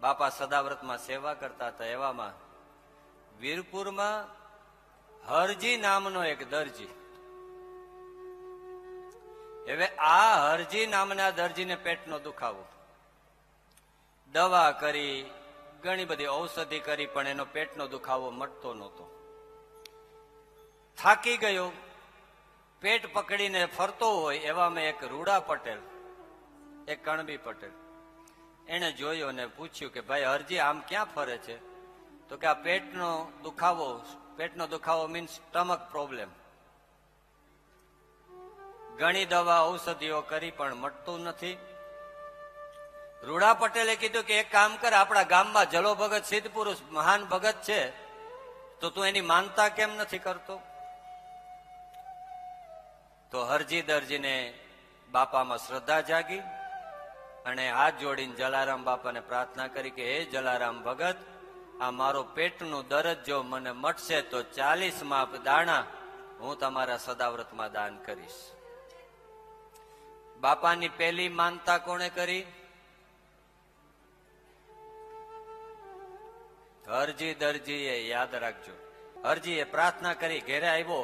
બાપા સદાવ્રતમાં સેવા કરતા હતા. એવામાં વીરપુરમાં હરજી નામનો એક દરજી, હવે આ હરજી નામના દરજીને પેટનો દુખાવો, દવા કરી, ઘણી બધી ઔષધિ કરી, પણ એનો પેટનો દુખાવો મટતો નહોતો. થાકી ગયો, પેટ પકડીને ફરતો હોય એવામાં એક રૂડા પટેલ, એક કણબી પટેલ, એને જોયો ને પૂછ્યું કે ભાઈ હરજી આમ ક્યાં ફરે છે? તો કે આ પેટનો દુખાવો મીન્સ સ્ટમક પ્રોબ્લેમ. ઘણી દવા ઔષધિઓ કરી પણ મટતું નથી. રૂડા પટેલે કીધું કે એક કામ કર, આપણા ગામમાં જલો ભગત સિદ્ધ પુરુષ મહાન ભગત છે, તો તું એની માનતા કેમ નથી કરતો? તો હરજી દરજીને બાપામાં શ્રદ્ધા જાગી અને હાથ જોડીને જલારામ બાપાને પ્રાર્થના કરી કે હે જલારામ ભગત, આ મારો પેટનું દર્દ જો મને મટશે તો 40 માપ દાણા હું તમારા સદાવ્રતમાં દાન કરીશ. બાપાની પહેલી માનતા કોણે કરી? હરજી દરજીએ. યાદ રાખજો, હરજીએ પ્રાર્થના કરી, ઘેરે આવ્યો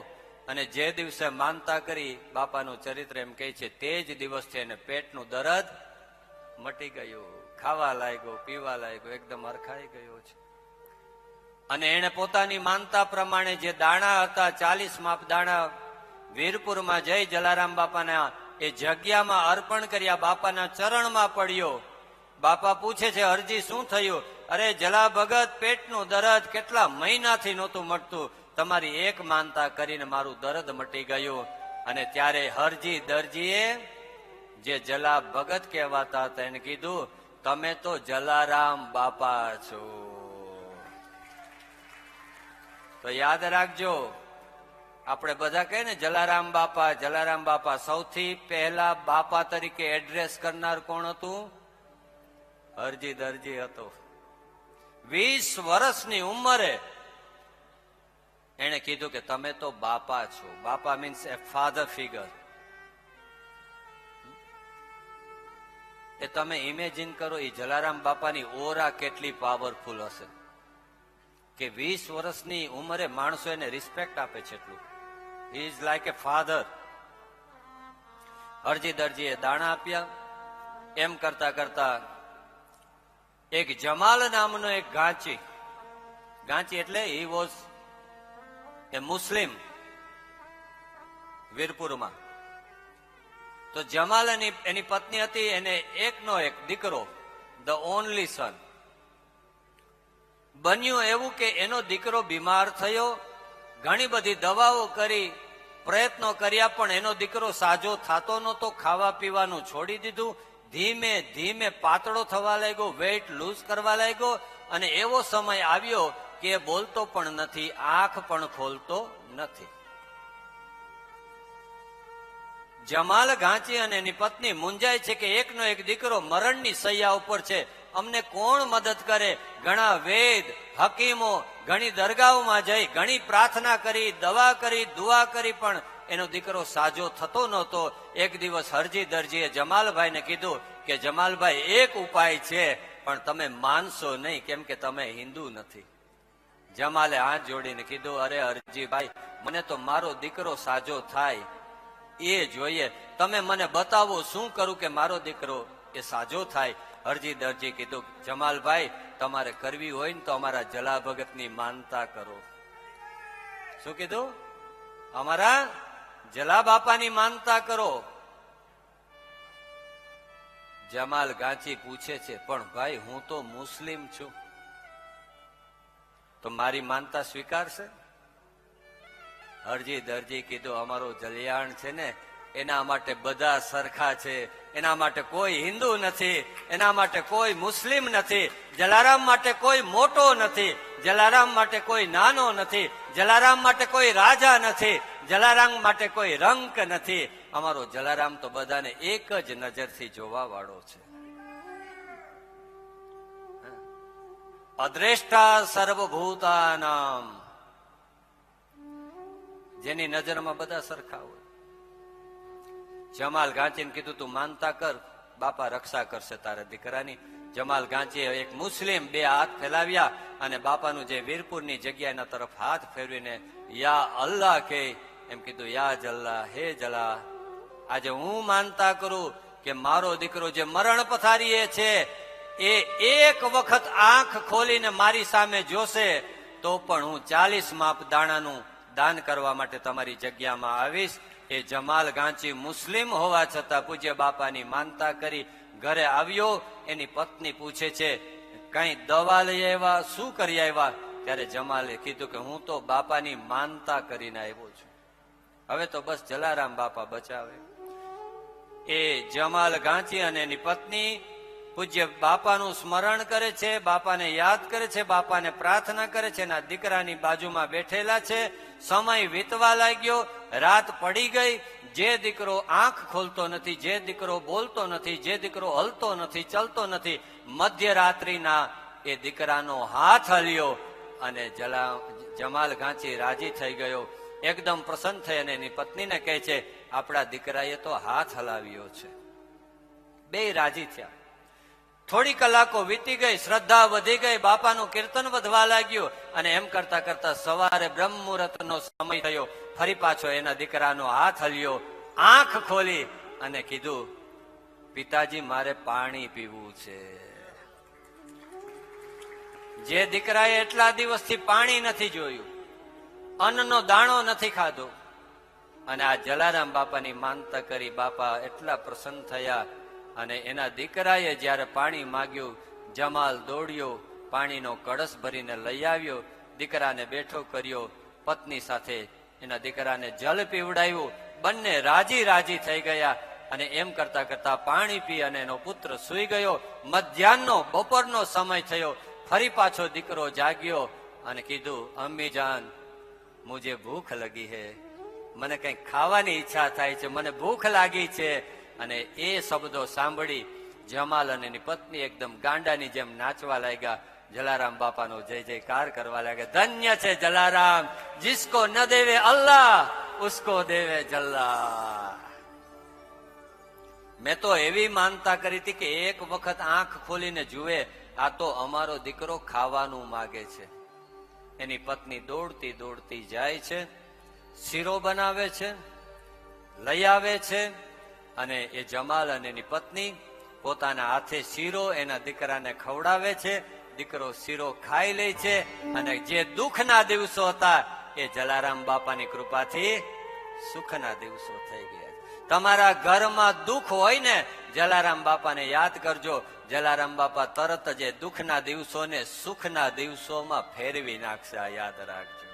અને જે દિવસે માનતા કરી, બાપાનું ચરિત્ર એમ કહે છે, તે જ દિવસથી એને પેટનું દર્દ મટી ગયું, ખાવા લાગ્યો, પીવા લાગ્યો, એકદમ હરખાઈ ગયો છે. અને એને પોતાની માનતા પ્રમાણે જે દાણા હતા, 40 માપ દાણા વીરપુરમાં જઈ જલારામ બાપાના એ જગ્યામાં અર્પણ કર્યા, બાપાના ચરણમાં પડ્યો. બાપા પૂછે છે, હરજી શું થયું? અરે જલા ભગત, પેટનું દર્દ કેટલા મહિનાથી નહોતું મટતું, તમારી એક માનતા કરીને મારું દર્દ મટી ગયું. અને ત્યારે હરજી દરજીએ, જે જલા ભગત કહેવાતા હતા, એને કીધું, તમે તો જલારામ બાપા છો. તો યાદ રાખજો, આપણે બધા કહીએ ને જલારામ બાપા, જલારામ બાપા. સૌથી પહેલા બાપા તરીકે એડ્રેસ કરનાર કોણ હતું? હરજી દરજી હતો. 20 વર્ષની ઉંમરે એને કીધું કે તમે તો બાપા છો. બાપા મીન્સ એ ફાધર ફિગર. એ તમે ઇમેજિન કરો, એ જલારામ બાપાની ઓરા કેટલી પાવરફુલ હશે કે 20 વર્ષની ઉંમરે માણસો એને રિસ્પેક્ટ આપે છે એટલું. He is like a father. Harji દરજીએ દાણા આપ્યા. એમ કરતા કરતા એક જમાલ નામનો એક ગાંચી એટલે હી વોઝ એ મુસ્લિમ વીરપુરમાં. તો જમાલ એની પત્ની હતી, એને એકનો એક દીકરો, ધ ઓનલી સન. બન્યું એવું કે એનો દીકરો બીમાર થયો, ઘણી બધી દવાઓ કરી, પ્રયત્નો કર્યા, પણ એનો દીકરો સાજો થતો નહોતો. ખાવા પીવાનું છોડી દીધું, ધીમે ધીમે પાતળો થવા લાગ્યો, વેઇટ લૂઝ કરવા લાગ્યો. અને એવો સમય આવ્યો કે બોલતો પણ નથી, આંખ પણ ખોલતો નથી. જમાલ ગાંચી અને એની પત્ની મુંજાય છે કે એકનો એક દીકરો મરણની સૈયા ઉપર છે, અમને કોણ મદદ કરે? ઘણા વેદ, હકીમો, ઘણી દરગાહોમાં જઈ ઘણી પ્રાર્થના કરી, દવા કરી, દુઆ કરી, પણ એનો દીકરો સાજો થતો નહોતો. એક દિવસ હરજી દરજીએ જમાલભાઈને કીધું કે જમાલભાઈ, એક ઉપાય છે, પણ તમે માનશો નહીં, કેમ કે તમે હિન્દુ નથી. જમાલે હાથ જોડીને કીધું, અરે હરજીભાઈ, મને તો મારો દીકરો સાજો થાય એ જોઈએ, તમે મને બતાવો શું કરું કે મારો દીકરો એ સાજો થાય. હરજી દરજી કીધું, જમાલભાઈ, તમારે કરવી હોય ને તો અમારા જલા ભગતની માનતા કરો. શું કીધું? અમારા જલા બાપાની માનતા કરો. જમાલ ગાંચી પૂછે છે, પણ ભાઈ હું તો મુસ્લિમ છું, તો મારી માનતા સ્વીકારશે? હરજી દરજી કીધું, અમારો જલિયાણ છે ને, એના માટે બધા સરખા છે, એના માટે કોઈ હિન્દુ નથી, એના માટે કોઈ મુસ્લિમ નથી, જલારામ માટે કોઈ મોટો નથી, જલારામ માટે કોઈ નાનો નથી, જલારામ માટે કોઈ રાજા નથી, જલારામ માટે કોઈ રંક નથી. અમારો જલારામ તો બધાને એક જ નજરથી જોવા વાળો છે. અદ્રેષ્ટા સર્વભૂતાનામ, જેની નજરમાં બધા સરખા હોય. જમાલ ગાંચીને કીધું, તું માનતા કર, બાપા રક્ષા કરશે તારા દીકરાની. જમાલ ગાંચીએ એક મુસ્લિમ બે હાથ ફેલાવ્યા અને બાપાનું જે વીરપુરની જગ્યા એના તરફ હાથ ફેરવીને યા અલ્લાહ કે એમ કીધું, યા જલ્લા, હે જલા, આજે હું માનતા કરું કે મારો દીકરો જે મરણ પથારીએ છે એ એક વખત આંખ ખોલીને મારી સામે જોશે તો પણ હું 40 માપ દાણાનું દાન કરવા માટે તમારી જગ્યામાં આવીશ. એ જમાલ ગાંચી મુસ્લિમ હોવા છતાં પૂજ્ય બાપાની માનતા કરી ઘરે આવ્યો. એની પત્ની પૂછે છે, કઈ દવા લઈ આવ્યા, શું કરી આવ્યા? ત્યારે જમાલે કીધું કે હું તો બાપાની માનતા કરીને આવ્યો છું, હવે તો બસ જલારામ બાપા બચાવે. એ જમાલ ગાંચી અને એની પત્ની પૂજ્ય બાપાનું સ્મરણ કરે છે, બાપાને યાદ કરે છે, બાપાને પ્રાર્થના કરે છે. એના દીકરાની બાજુમાં બેઠેલા છે. સમય વીતવા લાગ્યો, રાત પડી ગઈ. જે દીકરો આંખ ખોલતો નથી, જે દીકરો બોલતો નથી, જે દીકરો હલતો નથી, ચલતો નથી, મધ્યરાત્રિના એ દીકરાનો હાથ હલ્યો અને જમાલ ગાંચી રાજી થઈ ગયો. એકદમ પ્રસન્ન થઈ અને એની પત્નીને કહે છે, આપણા દીકરાએ તો હાથ હલાવ્યો છે. બે રાજી થયા. થોડી કલાકો વીતી ગઈ, શ્રદ્ધા વધી ગઈ, બાપાનું કીર્તન વધવા લાગ્યું અને એમ કરતા કરતા સવારે બ્રહ્મ મુહૂર્તનો સમય થયો. ફરી પાછો એના દીકરાનો હાથ હલ્યો, આંખ ખોલી અને કીધું, પિતાજી મારે પાણી પીવું છે. જે દીકરાએ એટલા દિવસથી પાણી નથી જોયું, અન્નનો દાણો નથી ખાધો, અને આ જલારામ બાપાની માનતા કરી બાપા એટલા પ્રસન્ન થયા. અને એના દીકરાએ જ્યારે પાણી માંગ્યું, જમાલ દોડ્યો, પાણીનો કળશ ભરીને લઈ આવ્યો, દીકરાને બેઠો કર્યો, પત્ની સાથે એના દીકરાને જલ પીવડાવ્યું. બંને રાજી રાજી થઈ ગયા અને એમ કરતા કરતા પાણી પી અને એનો પુત્ર સૂઈ ગયો. મધ્યાહનનો બપોરનો સમય થયો. ફરી પાછો દીકરો જાગ્યો અને કીધું, અમ્મી જાન મુજે ભૂખ લગી હે, મને કંઈક ખાવાની ઈચ્છા થાય છે, મને ભૂખ લાગી છે. અને એ શબ્દો સાંભળી જમાલ અને એની પત્ની એકદમ ગાંડાની જેમ નાચવા લાગ્યા. જલારામ બાપાનો જય જયકાર કરવા લાગ્યા. ધન્ય છે જલારામ, જિસકો ન દેવે અલ્લાહ ઉસકો દેવે જલ્લા. મેં તો એવી માનતા કરી હતી કે એક વખત આંખ ખોલીને જુએ, આ તો અમારો દીકરો ખાવાનું માગે છે. એની પત્ની દોડતી દોડતી જાય છે, શીરો બનાવે છે, લઈ આવે છે અને એ જમાલ અને એની પત્ની પોતાના હાથે શીરો એના દીકરાને ખવડાવે છે. દીકરો શીરો ખાઈ લે છે અને જે દુઃખના દિવસો હતા એ જલારામ બાપાની કૃપાથી સુખના દિવસો થઈ ગયા. તમારા ઘરમાં દુઃખ હોય ને, જલારામ બાપાને યાદ કરજો. જલારામ બાપા તરત જ દુઃખના દિવસોને સુખના દિવસોમાં ફેરવી નાખશે, આ યાદ રાખજો.